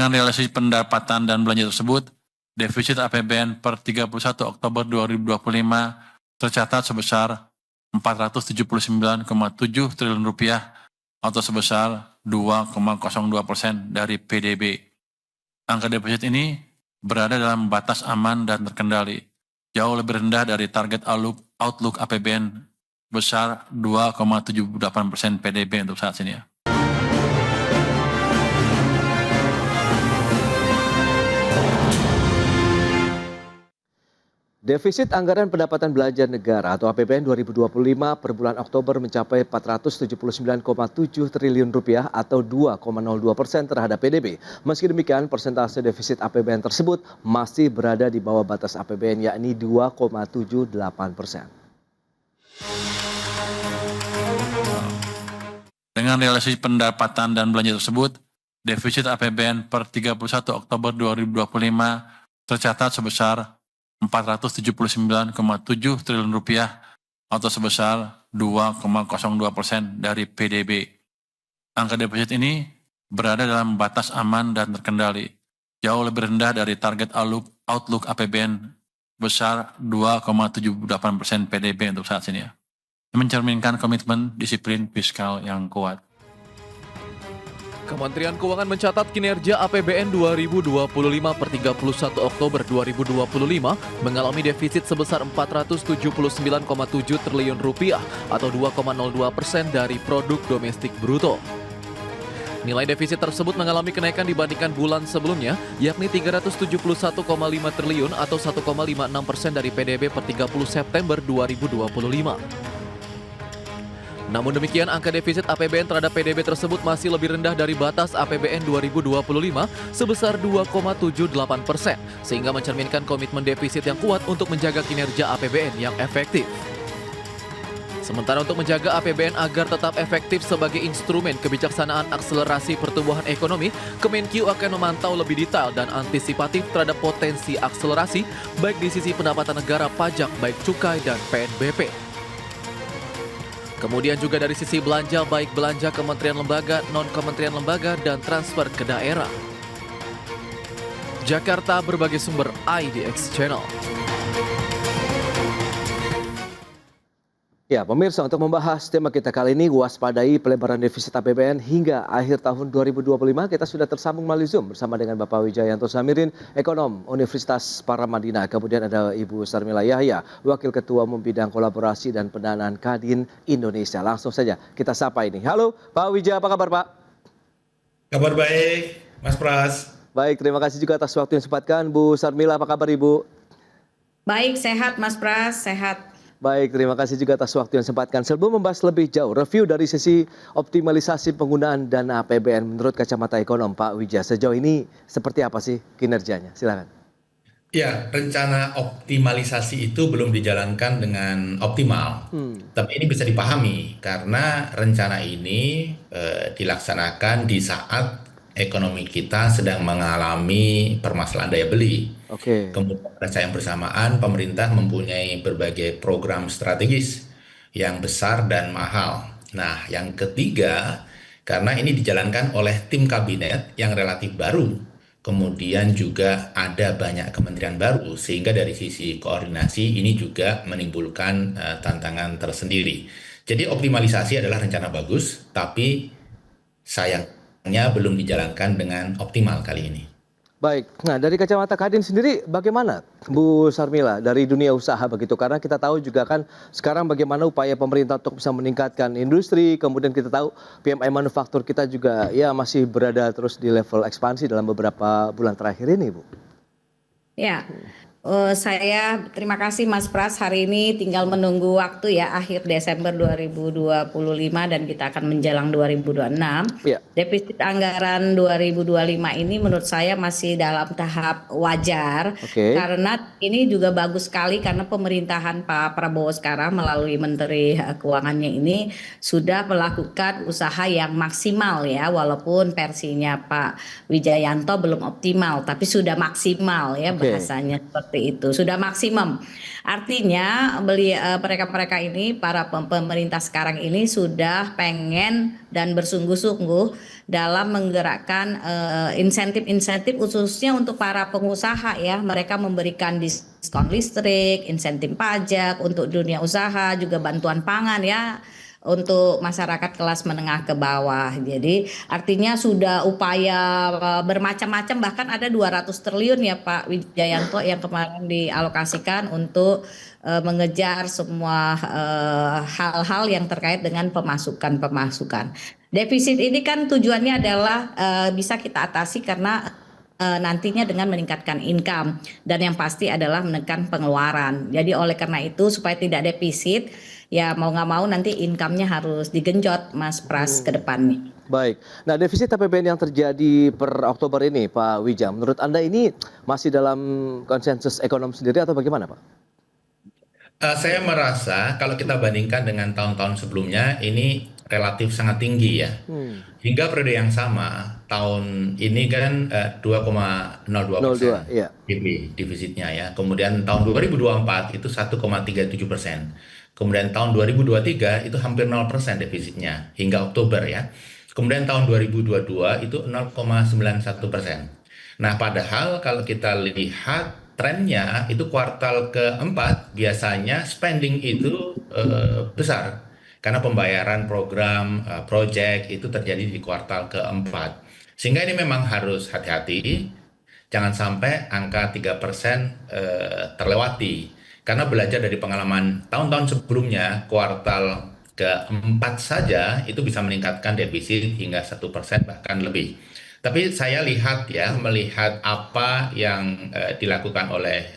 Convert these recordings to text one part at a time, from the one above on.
Dengan realisasi pendapatan dan belanja tersebut, defisit APBN per 31 Oktober 2025 tercatat sebesar Rp479,7 triliun atau sebesar 2,02% dari PDB. Angka defisit ini berada dalam batas aman dan terkendali, jauh lebih rendah dari target outlook APBN besar 2,78% PDB untuk saat ini ya. Defisit anggaran pendapatan belanja negara atau APBN 2025 per bulan Oktober mencapai Rp479,7 triliun atau 2,02% terhadap PDB. Meski demikian, persentase defisit APBN tersebut masih berada di bawah batas APBN yakni 2,78%. Dengan realisasi pendapatan dan belanja tersebut, defisit APBN per 31 Oktober 2025 tercatat sebesar Rp479,7 triliun atau sebesar 2,02% dari PDB. Angka defisit ini berada dalam batas aman dan terkendali, jauh lebih rendah dari target outlook APBN besar 2,78% PDB untuk saat ini ya. Mencerminkan komitmen disiplin fiskal yang kuat. Kementerian Keuangan mencatat kinerja APBN 2025 per 31 Oktober 2025 mengalami defisit sebesar Rp479,7 triliun atau 2,02% dari produk domestik bruto. Nilai defisit tersebut mengalami kenaikan dibandingkan bulan sebelumnya, yakni Rp371,5 triliun atau 1,56% dari PDB per 30 September 2025. Namun demikian, angka defisit APBN terhadap PDB tersebut masih lebih rendah dari batas APBN 2025 sebesar 2,78%, sehingga mencerminkan komitmen defisit yang kuat untuk menjaga kinerja APBN yang efektif. Sementara untuk menjaga APBN agar tetap efektif sebagai instrumen kebijaksanaan akselerasi pertumbuhan ekonomi, Kemenkyu akan memantau lebih detail dan antisipatif terhadap potensi akselerasi baik di sisi pendapatan negara, pajak, baik cukai dan PNBP. Kemudian juga dari sisi belanja, baik belanja kementerian lembaga, non-kementerian lembaga, dan transfer ke daerah. Jakarta, berbagai sumber IDX Channel. Ya, pemirsa, untuk membahas tema kita kali ini, waspadai pelebaran defisit APBN hingga akhir tahun 2025, kita sudah tersambung melalui Zoom bersama dengan Bapak Wijayanto Samirin, ekonom Universitas Paramadina. Kemudian ada Ibu Sarmila Yahya, Wakil Ketua Umum Bidang Kolaborasi dan Pendanaan Kadin Indonesia. Langsung saja kita sapa ini. Halo, Pak Wijaya, apa kabar Pak? Kabar baik, Mas Pras. Baik, terima kasih juga atas waktu yang disempatkan. Bu Sarmila, apa kabar Ibu? Baik, sehat Mas Pras, sehat. Baik, terima kasih juga atas waktu yang disempatkan. Sebelum membahas lebih jauh, review dari sisi optimalisasi penggunaan dana APBN menurut kacamata ekonom Pak Wijaya. Sejauh ini seperti apa sih kinerjanya? Silakan. Ya, rencana optimalisasi itu belum dijalankan dengan optimal. Tapi ini bisa dipahami karena rencana ini dilaksanakan di saat ekonomi kita sedang mengalami permasalahan daya beli. Kemudian pada saat yang bersamaan pemerintah mempunyai berbagai program strategis yang besar dan mahal. Nah, yang ketiga, karena ini dijalankan oleh tim kabinet yang relatif baru, kemudian juga ada banyak kementerian baru, sehingga dari sisi koordinasi ini juga menimbulkan tantangan tersendiri. Jadi optimalisasi adalah rencana bagus, tapi sayangnya belum dijalankan dengan optimal kali ini. Baik, nah dari kacamata Kadin sendiri bagaimana Bu Sarmila dari dunia usaha begitu? Karena kita tahu juga kan sekarang bagaimana upaya pemerintah untuk bisa meningkatkan industri, kemudian kita tahu PMI manufaktur kita juga ya masih berada terus di level ekspansi dalam beberapa bulan terakhir ini Bu. Ya, saya terima kasih Mas Pras, hari ini tinggal menunggu waktu ya akhir Desember 2025 dan kita akan menjelang 2026. Ya. Defisit anggaran 2025 ini menurut saya masih dalam tahap wajar karena ini juga bagus sekali karena pemerintahan Pak Prabowo sekarang melalui Menteri Keuangannya ini sudah melakukan usaha yang maksimal ya, walaupun versinya Pak Wijayanto belum optimal tapi sudah maksimal ya bahasanya seperti seperti itu, sudah maksimum. Artinya mereka-mereka ini, para pemerintah sekarang ini sudah pengen dan bersungguh-sungguh dalam menggerakkan insentif-insentif khususnya untuk para pengusaha ya. Mereka memberikan diskon listrik, insentif pajak untuk dunia usaha, juga bantuan pangan ya untuk masyarakat kelas menengah ke bawah. Jadi artinya sudah upaya bermacam-macam, bahkan ada 200 triliun ya Pak Wijayanto yang kemarin dialokasikan untuk mengejar semua hal-hal yang terkait dengan pemasukan. Defisit ini kan tujuannya adalah bisa kita atasi karena nantinya dengan meningkatkan income, dan yang pasti adalah menekan pengeluaran. Jadi oleh karena itu supaya tidak defisit, ya mau nggak mau nanti income-nya harus digenjot Mas Pras ke depannya. Baik, nah defisit APBN yang terjadi per Oktober ini Pak Wija, menurut Anda ini masih dalam konsensus ekonom sendiri atau bagaimana Pak? Saya merasa kalau kita bandingkan dengan tahun-tahun sebelumnya ini relatif sangat tinggi ya. Hingga periode yang sama, tahun ini kan 2,02%, iya. defisitnya ya. Kemudian tahun 2024 itu 1,37%. Kemudian tahun 2023 itu hampir 0% defisitnya hingga Oktober ya. Kemudian tahun 2022 itu 0,91%. Nah, padahal kalau kita lihat trennya itu kuartal keempat biasanya spending itu besar karena pembayaran program project itu terjadi di kuartal keempat. Sehingga ini memang harus hati-hati, jangan sampai angka 3% terlewati. Karena belajar dari pengalaman tahun-tahun sebelumnya, kuartal keempat saja itu bisa meningkatkan defisit hingga 1% bahkan lebih. Tapi saya melihat apa yang dilakukan oleh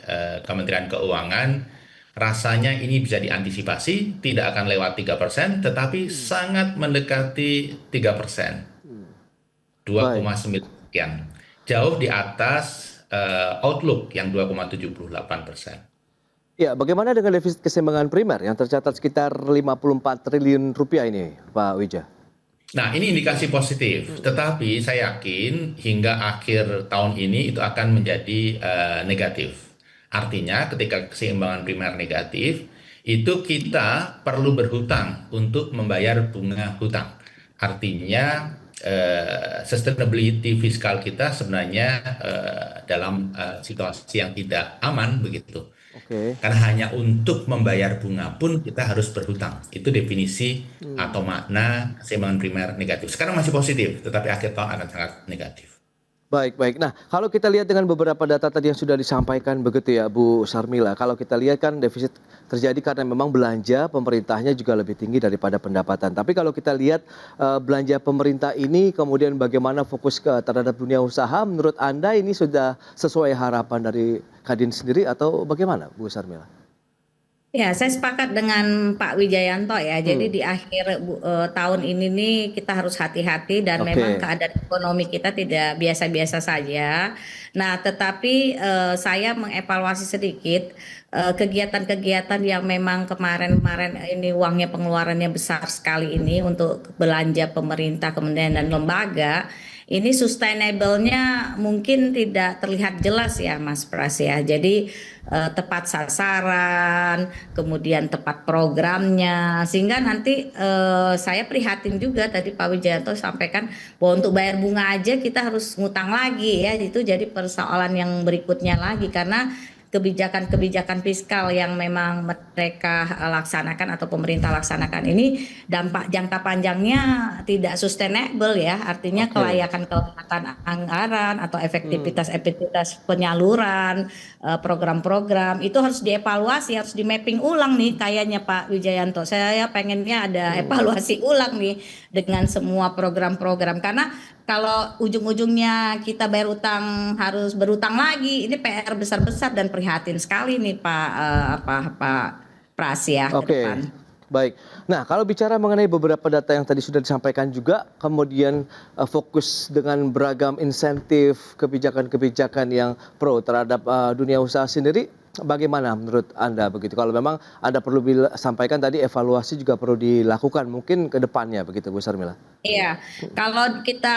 Kementerian Keuangan, rasanya ini bisa diantisipasi, tidak akan lewat 3%, tetapi sangat mendekati 3%. 2,9 sekian. Jauh di atas outlook yang 2,78%. Ya, bagaimana dengan defisit keseimbangan primer yang tercatat sekitar 54 triliun rupiah ini, Pak Wija? Nah, ini indikasi positif, tetapi saya yakin hingga akhir tahun ini itu akan menjadi negatif. Artinya ketika keseimbangan primer negatif, itu kita perlu berhutang untuk membayar bunga hutang. Artinya sustainability fiskal kita sebenarnya dalam situasi yang tidak aman begitu. Karena hanya untuk membayar bunga pun kita harus berhutang. Itu definisi atau makna keseimbangan primer negatif. Sekarang masih positif, tetapi akhir tahun akan sangat negatif. Baik. Nah, kalau kita lihat dengan beberapa data tadi yang sudah disampaikan begitu ya Bu Sarmila, kalau kita lihat kan defisit terjadi karena memang belanja pemerintahnya juga lebih tinggi daripada pendapatan. Tapi kalau kita lihat belanja pemerintah ini kemudian bagaimana fokus terhadap dunia usaha, menurut Anda ini sudah sesuai harapan dari Kadin sendiri atau bagaimana Bu Sarmila? Ya, saya sepakat dengan Pak Wijayanto ya. Jadi di akhir tahun ini nih kita harus hati-hati dan memang keadaan ekonomi kita tidak biasa-biasa saja. Nah, tetapi saya mengevaluasi sedikit kegiatan-kegiatan yang memang kemarin-kemarin ini uangnya pengeluarannya besar sekali ini untuk belanja pemerintah, kementerian dan lembaga. Ini sustainable-nya mungkin tidak terlihat jelas ya Mas Pras ya. Jadi tepat sasaran, kemudian tepat programnya, sehingga nanti saya prihatin juga tadi Pak Wijayanto sampaikan bahwa untuk bayar bunga aja kita harus ngutang lagi ya. Itu jadi persoalan yang berikutnya lagi karena kebijakan-kebijakan fiskal yang memang mereka laksanakan atau pemerintah laksanakan ini dampak jangka panjangnya tidak sustainable ya, artinya kelayakan anggaran atau efektivitas penyaluran program-program itu harus dievaluasi, harus di mapping ulang nih kayaknya Pak Wijayanto. Saya pengennya ada evaluasi ulang nih dengan semua program-program, karena kalau ujung-ujungnya kita bayar utang harus berutang lagi, ini PR besar-besar dan prihatin sekali nih Pak Pras ya ke depan. Baik. Nah, kalau bicara mengenai beberapa data yang tadi sudah disampaikan juga, kemudian fokus dengan beragam insentif, kebijakan-kebijakan yang pro terhadap dunia usaha sendiri, bagaimana menurut Anda begitu? Kalau memang Anda perlu sampaikan tadi evaluasi juga perlu dilakukan mungkin ke depannya begitu Bu Sarmila. Iya, kalau kita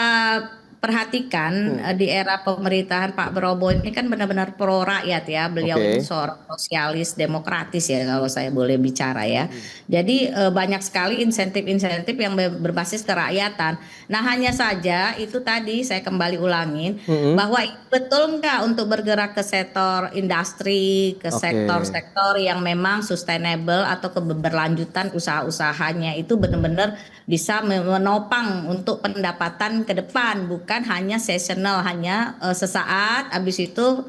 perhatikan di era pemerintahan Pak Prabowo ini kan benar-benar pro rakyat ya. Beliau ini seorang sosialis demokratis ya kalau saya boleh bicara ya. Jadi banyak sekali insentif-insentif yang berbasis kerakyatan. Nah hanya saja itu tadi saya kembali ulangin bahwa betul nggak untuk bergerak ke sektor industri, ke sektor-sektor yang memang sustainable atau keberlanjutan usaha-usahanya itu benar-benar bisa menopang untuk pendapatan ke depan, bukan hanya seasonal, hanya sesaat, habis itu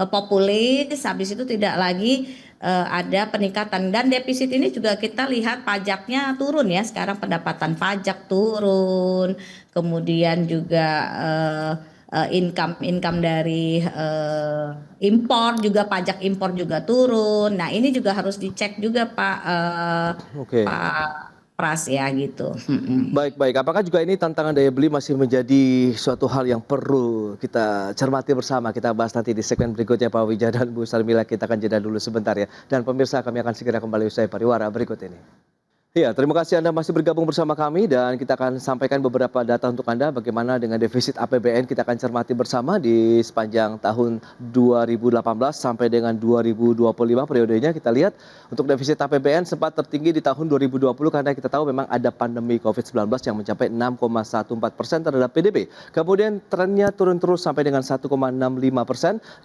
populis, habis itu tidak lagi ada peningkatan. Dan defisit ini juga kita lihat pajaknya turun ya, sekarang pendapatan pajak turun, kemudian juga income dari impor juga, pajak impor juga turun. Nah ini juga harus dicek juga Pak Pras ya gitu. Baik. Apakah juga ini tantangan daya beli masih menjadi suatu hal yang perlu kita cermati bersama? Kita bahas nanti di segmen berikutnya Pak Wijaya dan Bu Sarmila. Kita akan jeda dulu sebentar ya. Dan pemirsa, kami akan segera kembali usai pariwara berikut ini. Ya, terima kasih Anda masih bergabung bersama kami dan kita akan sampaikan beberapa data untuk Anda bagaimana dengan defisit APBN. Kita akan cermati bersama di sepanjang tahun 2018 sampai dengan 2025 periodenya. Kita lihat untuk defisit APBN sempat tertinggi di tahun 2020 karena kita tahu memang ada pandemi COVID-19 yang mencapai 6,14% terhadap PDB. Kemudian trennya turun terus sampai dengan 1,65%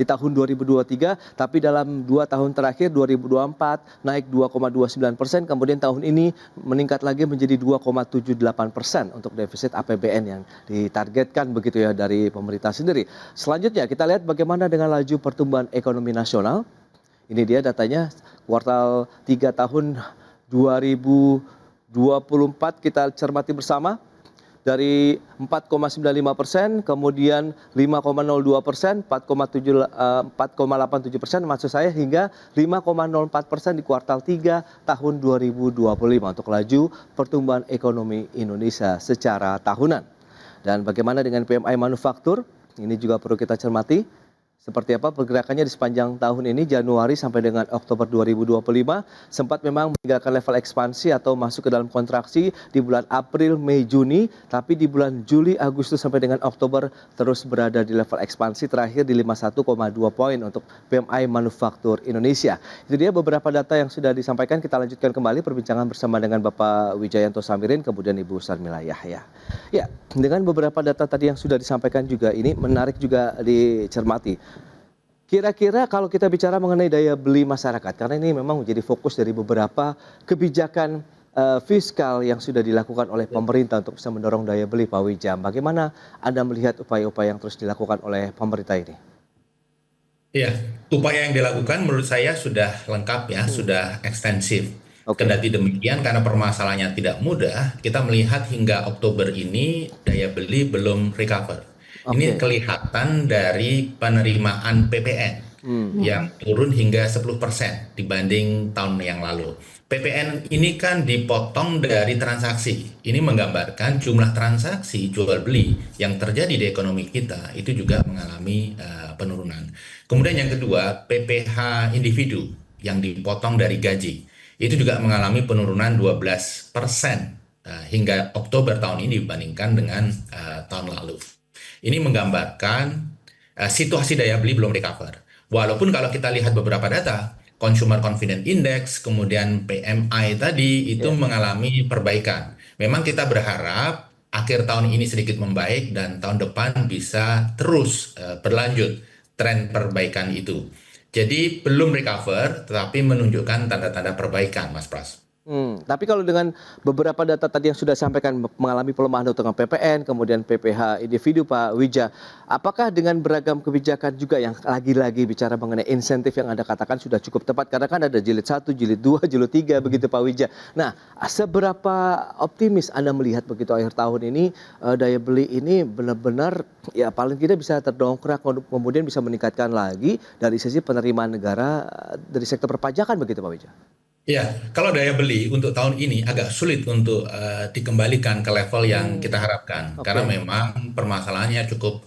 di tahun 2023, tapi dalam 2 tahun terakhir 2024 naik 2,29%, kemudian tahun ini meningkat lagi menjadi 2,78% untuk defisit APBN yang ditargetkan begitu ya dari pemerintah sendiri. Selanjutnya kita lihat bagaimana dengan laju pertumbuhan ekonomi nasional. Ini dia datanya kuartal 3 tahun 2024 kita cermati bersama. Dari 4,95%, kemudian 5,02%, 4,87%, maksud saya hingga 5,04% di kuartal 3 tahun 2025 untuk laju pertumbuhan ekonomi Indonesia secara tahunan. Dan bagaimana dengan PMI manufaktur? Ini juga perlu kita cermati. Seperti apa pergerakannya di sepanjang tahun ini, Januari sampai dengan Oktober 2025, sempat memang meninggalkan level ekspansi atau masuk ke dalam kontraksi di bulan April, Mei, Juni, tapi di bulan Juli, Agustus sampai dengan Oktober terus berada di level ekspansi, terakhir di 51,2 poin untuk PMI manufaktur Indonesia. Itu dia beberapa data yang sudah disampaikan. Kita lanjutkan kembali perbincangan bersama dengan Bapak Wijayanto Samirin, kemudian Ibu Sarmila Yahya. Ya, dengan beberapa data tadi yang sudah disampaikan juga, ini menarik juga dicermati. Kira-kira kalau kita bicara mengenai daya beli masyarakat, karena ini memang menjadi fokus dari beberapa kebijakan fiskal yang sudah dilakukan oleh pemerintah untuk bisa mendorong daya beli, Pak Wijam. Bagaimana Anda melihat upaya-upaya yang terus dilakukan oleh pemerintah ini? Ya, upaya yang dilakukan menurut saya sudah lengkap ya, sudah ekstensif. Kendati demikian, karena permasalahannya tidak mudah, kita melihat hingga Oktober ini daya beli belum recover. Ini kelihatan dari penerimaan PPN yang turun hingga 10% dibanding tahun yang lalu. PPN ini kan dipotong dari transaksi. Ini menggambarkan jumlah transaksi jual beli yang terjadi di ekonomi kita itu juga mengalami penurunan. Kemudian yang kedua, PPh individu yang dipotong dari gaji. Itu juga mengalami penurunan 12% hingga Oktober tahun ini dibandingkan dengan tahun lalu. Ini menggambarkan situasi daya beli belum recover. Walaupun kalau kita lihat beberapa data, Consumer Confidence Index, kemudian PMI tadi itu mengalami perbaikan. Memang kita berharap akhir tahun ini sedikit membaik dan tahun depan bisa terus berlanjut tren perbaikan itu. Jadi belum recover, tetapi menunjukkan tanda-tanda perbaikan, Mas Pras. Tapi kalau dengan beberapa data tadi yang sudah disampaikan mengalami pelemahan untuk PPN, kemudian PPh individu, Pak Wija, apakah dengan beragam kebijakan juga yang lagi-lagi bicara mengenai insentif yang Anda katakan sudah cukup tepat, karena kan ada jilid 1, jilid 2, jilid 3 begitu Pak Wija. Nah, seberapa optimis Anda melihat begitu akhir tahun ini daya beli ini benar-benar ya paling tidak bisa terdongkrak, kemudian bisa meningkatkan lagi dari sisi penerimaan negara dari sektor perpajakan begitu Pak Wija? Ya, kalau daya beli untuk tahun ini agak sulit untuk dikembalikan ke level yang kita harapkan. Karena memang permasalahannya cukup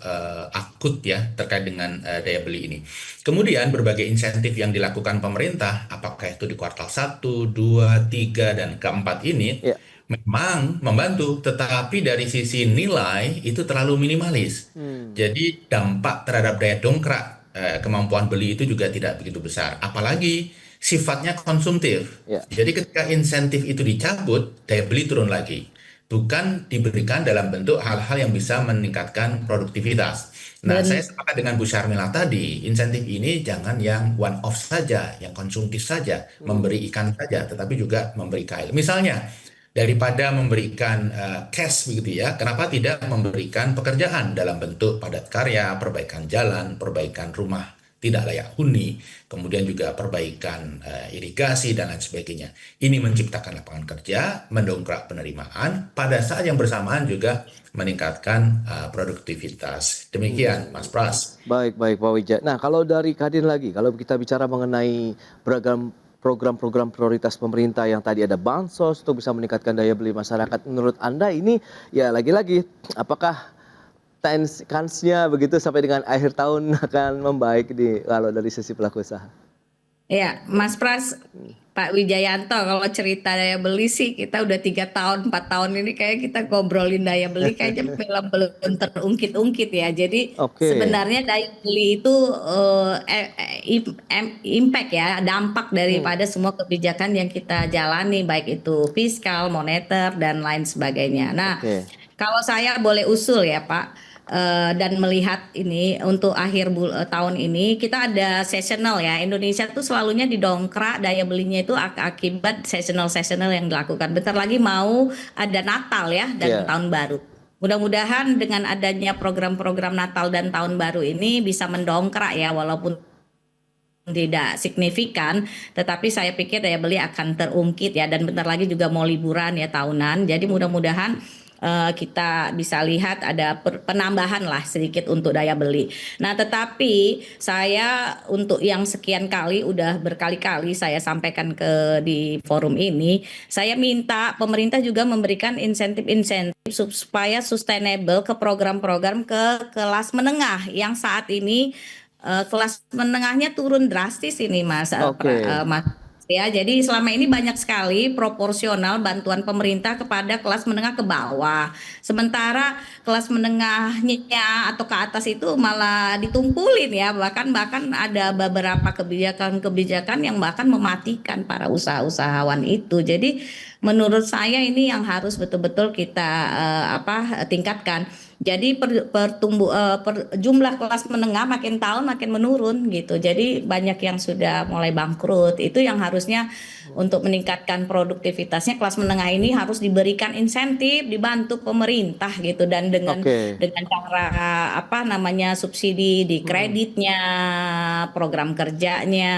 akut ya terkait dengan daya beli ini. Kemudian berbagai insentif yang dilakukan pemerintah, apakah itu di kuartal 1, 2, 3, dan keempat ini, memang membantu, tetapi dari sisi nilai itu terlalu minimalis. Jadi dampak terhadap daya dongkrak kemampuan beli itu juga tidak begitu besar. Apalagi sifatnya konsumtif. Ya. Jadi ketika insentif itu dicabut, daya beli turun lagi. Bukan diberikan dalam bentuk hal-hal yang bisa meningkatkan produktivitas. Nah, saya sepakat dengan Bu Syarmila tadi, insentif ini jangan yang one off saja, yang konsumtif saja, memberi ikan saja, tetapi juga memberi kail. Misalnya, daripada memberikan cash begitu ya, kenapa tidak memberikan pekerjaan dalam bentuk padat karya, perbaikan jalan, perbaikan rumah tidak layak huni, kemudian juga perbaikan irigasi dan lain sebagainya. Ini menciptakan lapangan kerja, mendongkrak penerimaan, pada saat yang bersamaan juga meningkatkan produktivitas. Demikian, Mas Pras. Baik Pak Wijaya. Nah, kalau dari Kadin lagi, kalau kita bicara mengenai program-program prioritas pemerintah yang tadi ada bansos untuk bisa meningkatkan daya beli masyarakat, menurut Anda ini ya lagi-lagi apakah kansnya begitu sampai dengan akhir tahun akan membaik kalau dari sisi pelaku usaha? Ya, Mas Pras, Pak Wijayanto, kalau cerita daya beli sih kita udah 3 tahun, 4 tahun ini kayak kita ngobrolin daya beli kayaknya belum terungkit-ungkit ya. Jadi sebenarnya daya beli itu impact ya, dampak daripada semua kebijakan yang kita jalani, baik itu fiskal, moneter, dan lain sebagainya. Nah, kalau saya boleh usul ya Pak, dan melihat ini untuk akhir tahun ini kita ada seasonal ya. Indonesia tuh selalunya didongkrak daya belinya itu akibat seasonal yang dilakukan. Bentar lagi mau ada Natal ya dan tahun baru. Mudah-mudahan dengan adanya program-program Natal dan tahun baru ini bisa mendongkrak ya, walaupun tidak signifikan, tetapi saya pikir daya beli akan terungkit ya, dan bentar lagi juga mau liburan ya tahunan. Jadi mudah-mudahan kita bisa lihat ada penambahan lah sedikit untuk daya beli. Nah, tetapi saya untuk yang sekian kali, udah berkali-kali saya sampaikan di forum ini, saya minta pemerintah juga memberikan insentif-insentif supaya sustainable ke program-program ke kelas menengah yang saat ini kelas menengahnya turun drastis ini Mas. Ya, jadi selama ini banyak sekali proporsional bantuan pemerintah kepada kelas menengah ke bawah. Sementara kelas menengahnya atau ke atas itu malah ditumpulin ya. Bahkan ada beberapa kebijakan yang bahkan mematikan para usahawan itu. Jadi menurut saya ini yang harus betul-betul kita tingkatkan. Jadi jumlah kelas menengah makin tahun makin menurun gitu. Jadi banyak yang sudah mulai bangkrut. Itu yang harusnya untuk meningkatkan produktivitasnya kelas menengah ini harus diberikan insentif, dibantu pemerintah gitu, dan dengan cara subsidi di kreditnya, program kerjanya,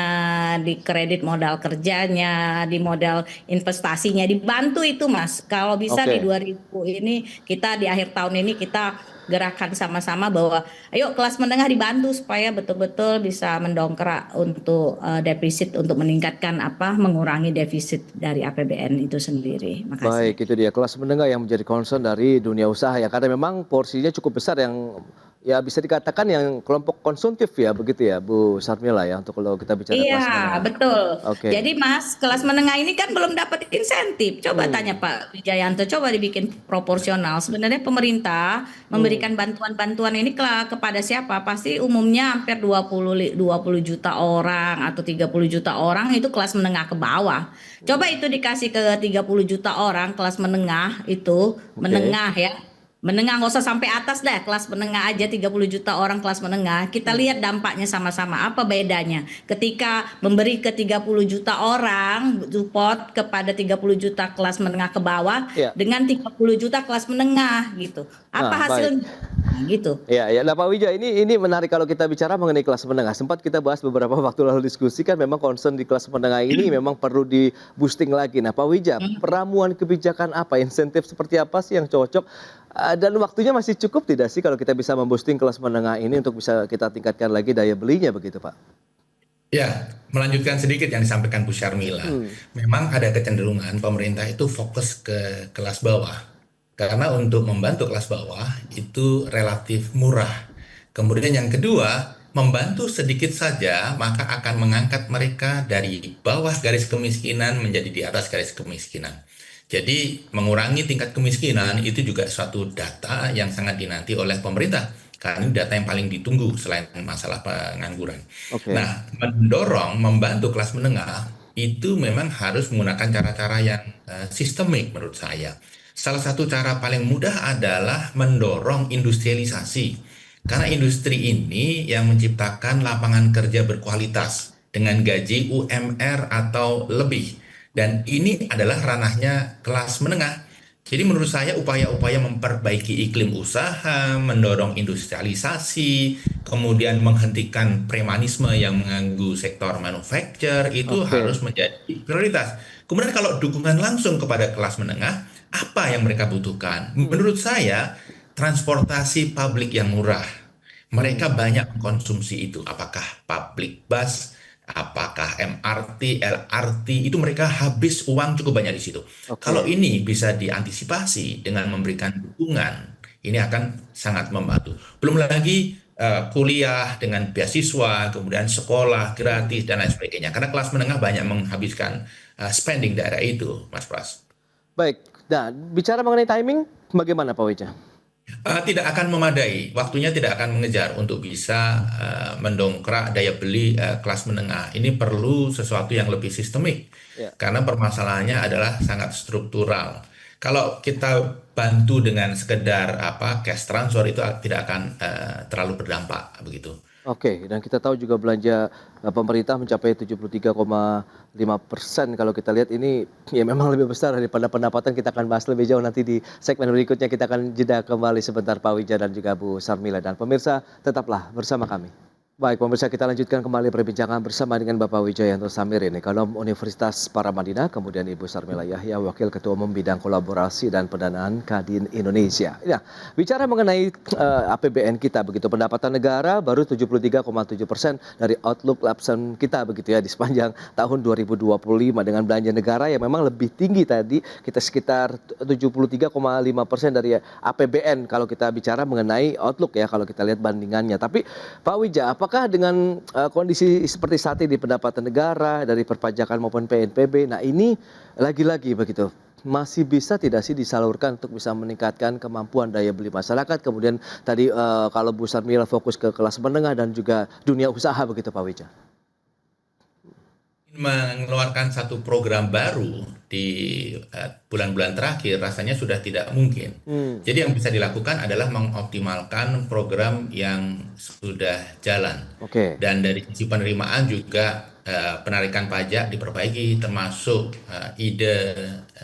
di kredit modal kerjanya, di modal investasinya dibantu itu Mas. Kalau bisa di 2000 ini kita di akhir tahun ini kita gerakan sama-sama bahwa ayo kelas menengah dibantu supaya betul-betul bisa mendongkrak untuk defisit, untuk meningkatkan mengurangi defisit dari APBN itu sendiri. Makasih. Baik, itu dia kelas menengah yang menjadi concern dari dunia usaha ya, karena memang porsinya cukup besar yang ya bisa dikatakan yang kelompok konsumtif ya, begitu ya Bu Syarmila ya, untuk kalau kita bicara kelas menengah. Iya, betul. Jadi Mas, kelas menengah ini kan belum dapat insentif. Coba tanya Pak Wijayanto, coba dibikin proporsional. Sebenarnya pemerintah memberikan bantuan-bantuan ini kepada siapa? Pasti umumnya hampir 20 juta orang atau 30 juta orang itu kelas menengah ke bawah. Coba itu dikasih ke 30 juta orang kelas menengah itu, menengah ya. Menengah, nggak usah sampai atas deh, kelas menengah aja 30 juta orang kelas menengah. Kita lihat dampaknya sama-sama, apa bedanya ketika memberi ke 30 juta orang support kepada 30 juta kelas menengah ke bawah dengan 30 juta kelas menengah gitu. Apa hasilnya? Gitu. Ya, Pak Wijaya, ini menarik kalau kita bicara mengenai kelas menengah. Sempat kita bahas beberapa waktu lalu diskusi kan, memang concern di kelas menengah ini memang perlu di boosting lagi. Nah, Pak Wijaya, peramuan kebijakan apa, insentif seperti apa sih yang cocok? Dan waktunya masih cukup tidak sih kalau kita bisa memboosting kelas menengah ini untuk bisa kita tingkatkan lagi daya belinya begitu Pak? Ya, melanjutkan sedikit yang disampaikan Bu Syarmila. Memang ada kecenderungan pemerintah itu fokus ke kelas bawah. Karena untuk membantu kelas bawah itu relatif murah. Kemudian yang kedua, membantu sedikit saja maka akan mengangkat mereka dari bawah garis kemiskinan menjadi di atas garis kemiskinan. Jadi mengurangi tingkat kemiskinan itu juga suatu data yang sangat dinanti oleh pemerintah. Karena ini data yang paling ditunggu selain masalah pengangguran. Nah, membantu kelas menengah itu memang harus menggunakan cara-cara yang sistemik menurut saya. Salah satu cara paling mudah adalah mendorong industrialisasi. Karena industri ini yang menciptakan lapangan kerja berkualitas dengan gaji UMR atau lebih. Dan ini adalah ranahnya kelas menengah. Jadi menurut saya upaya-upaya memperbaiki iklim usaha, mendorong industrialisasi, kemudian menghentikan premanisme yang mengganggu sektor manufacture itu harus menjadi prioritas. Kemudian kalau dukungan langsung kepada kelas menengah, apa yang mereka butuhkan? Menurut saya, transportasi publik yang murah. Mereka banyak mengkonsumsi itu. Apakah public bus, apakah MRT, LRT, itu mereka habis uang cukup banyak di situ. Kalau ini bisa diantisipasi dengan memberikan dukungan, ini akan sangat membantu. Belum lagi kuliah dengan beasiswa, kemudian sekolah gratis dan lain sebagainya. Karena kelas menengah banyak menghabiskan spending daerah itu, Mas Pras. Baik, nah bicara mengenai timing, bagaimana Pak Wija? Tidak akan memadai, waktunya tidak akan mengejar untuk bisa mendongkrak daya beli kelas menengah. Ini perlu sesuatu yang lebih sistemik, karena permasalahannya adalah sangat struktural. Kalau kita bantu dengan sekedar cash transfer itu tidak akan terlalu berdampak begitu. Oke, dan kita tahu juga belanja pemerintah mencapai 73,5%. Kalau kita lihat ini ya memang lebih besar daripada pendapatan. Kita akan bahas lebih jauh nanti di segmen berikutnya. Kita akan jeda kembali sebentar Pak Wija dan juga Bu Sarmila. Dan pemirsa tetaplah bersama kami. Baik pemirsa, kita lanjutkan kembali perbincangan bersama dengan Bapak Wijayanto Samirin, Ekonom Universitas Paramadina, kemudian Ibu Sarmila Yahya, Wakil Ketua Umum Bidang Kolaborasi dan Pendanaan Kadin Indonesia. Nah, bicara mengenai APBN kita begitu, pendapatan negara baru 73,7% dari outlook lapsen kita begitu ya di sepanjang tahun 2025 dengan belanja negara yang memang lebih tinggi tadi, kita sekitar 73,5% dari APBN kalau kita bicara mengenai outlook ya kalau kita lihat bandingannya. Tapi Pak Wija, apakah dengan kondisi seperti saat ini pendapatan negara dari perpajakan maupun PNBP, nah ini lagi-lagi begitu masih bisa tidak sih disalurkan untuk bisa meningkatkan kemampuan daya beli masyarakat? Kemudian tadi kalau Bu Sarmila fokus ke kelas menengah dan juga dunia usaha begitu Pak Wija. Mengeluarkan satu program baru di bulan-bulan terakhir rasanya sudah tidak mungkin. Jadi yang bisa dilakukan adalah mengoptimalkan program yang sudah jalan. Dan dari sisi penerimaan juga penarikan pajak diperbaiki, termasuk ide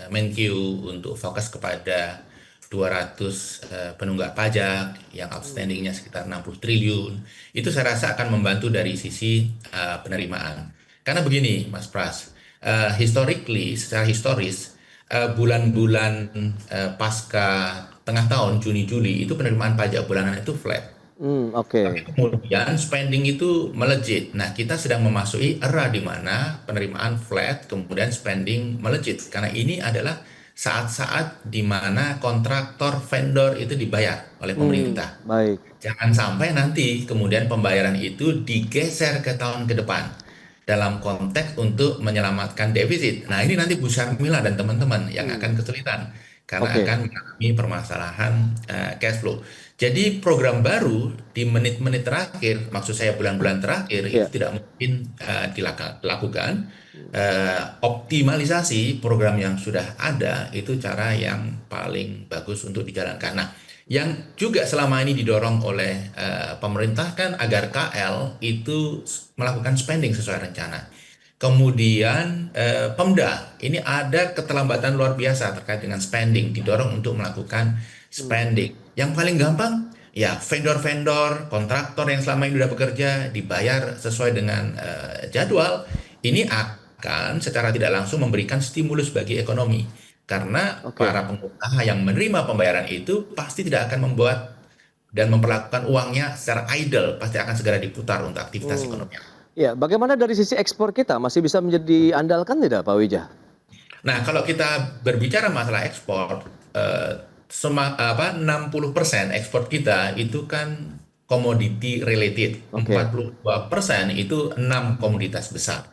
Menkyu untuk fokus kepada 200 penunggak pajak yang outstandingnya sekitar 60 triliun. Itu saya rasa akan membantu dari sisi penerimaan. Karena begini, Mas Pras, secara historis, bulan-bulan pasca tengah tahun, Juni-Juli, itu penerimaan pajak bulanan itu flat. Tapi kemudian spending itu melejit. Nah, kita sedang memasuki era di mana penerimaan flat, kemudian spending melejit. Karena ini adalah saat-saat di mana kontraktor vendor itu dibayar oleh pemerintah. Jangan sampai nanti kemudian pembayaran itu digeser ke tahun ke depan dalam konteks untuk menyelamatkan defisit. Nah ini nanti Bu Sarmila dan teman-teman yang akan kesulitan karena akan mengalami permasalahan cash flow. Jadi program baru di menit-menit terakhir, maksud saya bulan-bulan terakhir itu tidak mungkin dilakukan. Optimalisasi program yang sudah ada itu cara yang paling bagus untuk dijalankan. Nah, yang juga selama ini didorong oleh pemerintah kan agar KL itu melakukan spending sesuai rencana. Kemudian Pemda ini ada keterlambatan luar biasa terkait dengan spending, didorong untuk melakukan spending. Yang paling gampang ya vendor-vendor, kontraktor yang selama ini sudah bekerja dibayar sesuai dengan jadwal. Ini akan secara tidak langsung memberikan stimulus bagi ekonomi. Karena para pengusaha yang menerima pembayaran itu pasti tidak akan membuat dan memperlakukan uangnya secara idle, pasti akan segera diputar untuk aktivitas ekonomi. Ya, bagaimana dari sisi ekspor kita masih bisa menjadi andalkan tidak Pak Wija? Nah, kalau kita berbicara masalah ekspor, 60% ekspor kita itu kan commodity related, 42% itu 6 komoditas besar.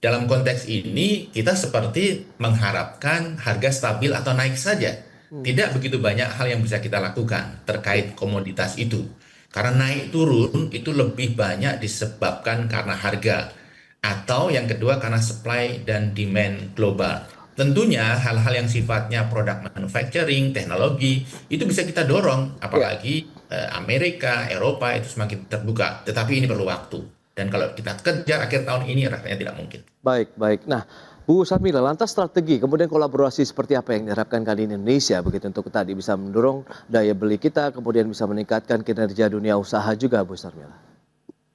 dalam konteks ini kita seperti mengharapkan harga stabil atau naik saja. Tidak begitu banyak hal yang bisa kita lakukan terkait komoditas itu. Karena naik turun itu lebih banyak disebabkan karena harga. Atau yang kedua karena supply dan demand global. Tentunya hal-hal yang sifatnya produk manufacturing, teknologi, itu bisa kita dorong. Apalagi Amerika, Eropa itu semakin terbuka. Tetapi ini perlu waktu. Dan kalau kita kejar akhir tahun ini rasanya tidak mungkin. Baik. Nah, Bu Sarmila, lantas strategi kemudian kolaborasi seperti apa yang diharapkan kali ini Indonesia begitu untuk tadi bisa mendorong daya beli kita, kemudian bisa meningkatkan kinerja dunia usaha juga, Bu Sarmila?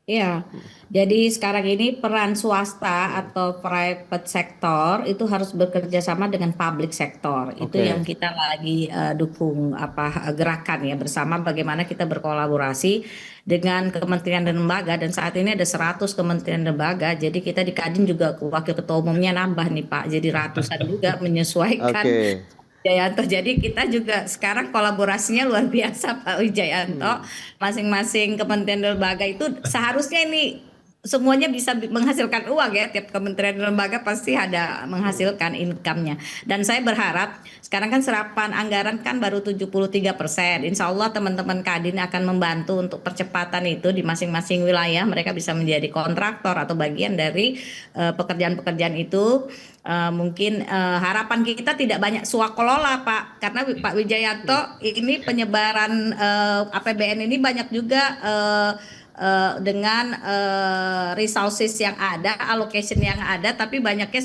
Iya, jadi sekarang ini peran swasta atau private sector itu harus bekerja sama dengan public sector. Itu yang kita lagi dukung gerakan ya bersama bagaimana kita berkolaborasi dengan kementerian dan lembaga, dan saat ini ada 100 kementerian dan lembaga. Jadi kita di Kadin juga wakil ketua umumnya nambah nih Pak. Jadi ratusan juga menyesuaikan. Wijayanto. Jadi kita juga sekarang kolaborasinya luar biasa Pak Wijayanto. Masing-masing kementerian dan lembaga itu seharusnya ini semuanya bisa menghasilkan uang ya. Tiap kementerian dan lembaga pasti ada menghasilkan income-nya. Dan saya berharap sekarang kan serapan anggaran kan baru 73%. Insya Allah teman-teman Kadin akan membantu untuk percepatan itu di masing-masing wilayah. Mereka bisa menjadi kontraktor atau bagian dari pekerjaan-pekerjaan itu. Mungkin harapan kita tidak banyak swakelola Pak, karena Pak Wijayanto ini penyebaran APBN ini banyak juga dengan resources yang ada, allocation yang ada, tapi banyaknya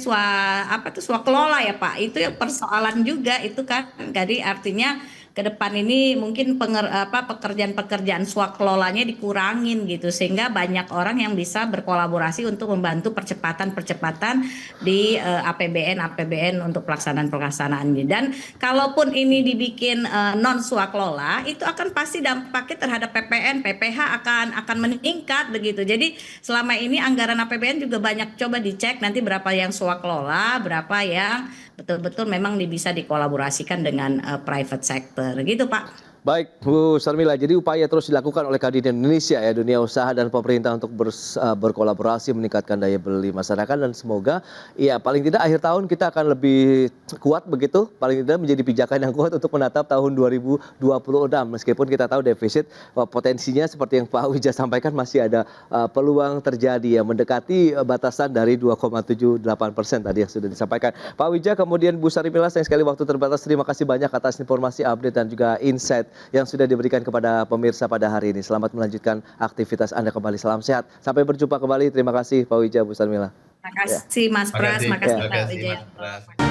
swakelola ya Pak. Itu yang persoalan juga itu kan. Jadi artinya ke depan ini mungkin pekerjaan-pekerjaan swakelolanya dikurangin gitu, sehingga banyak orang yang bisa berkolaborasi untuk membantu percepatan di APBN untuk pelaksanaan ini. Dan kalaupun ini dibikin non swaklola, itu akan pasti dampaknya terhadap PPN, PPH akan meningkat begitu. Jadi selama ini anggaran APBN juga banyak coba dicek nanti berapa yang swaklola, berapa yang betul-betul memang bisa dikolaborasikan dengan private sector gitu Pak. Baik Bu Sarmila, jadi upaya terus dilakukan oleh Kadin Indonesia ya, dunia usaha dan pemerintah untuk berkolaborasi meningkatkan daya beli masyarakat, dan semoga ya paling tidak akhir tahun kita akan lebih kuat begitu, paling tidak menjadi pijakan yang kuat untuk menatap tahun 2026 meskipun kita tahu defisit potensinya seperti yang Pak Wija sampaikan masih ada peluang terjadi ya, mendekati batasan dari 2,78% tadi yang sudah disampaikan Pak Wija. Kemudian Bu Sarmila, sayang sekali waktu terbatas, terima kasih banyak atas informasi, update dan juga insight yang sudah diberikan kepada pemirsa pada hari ini. Selamat melanjutkan aktivitas Anda kembali. Salam sehat. Sampai berjumpa kembali. Terima kasih Pak Wija, Bu Sarmila. Terima kasih Mas Pras, terima kasih Pak Wijaya.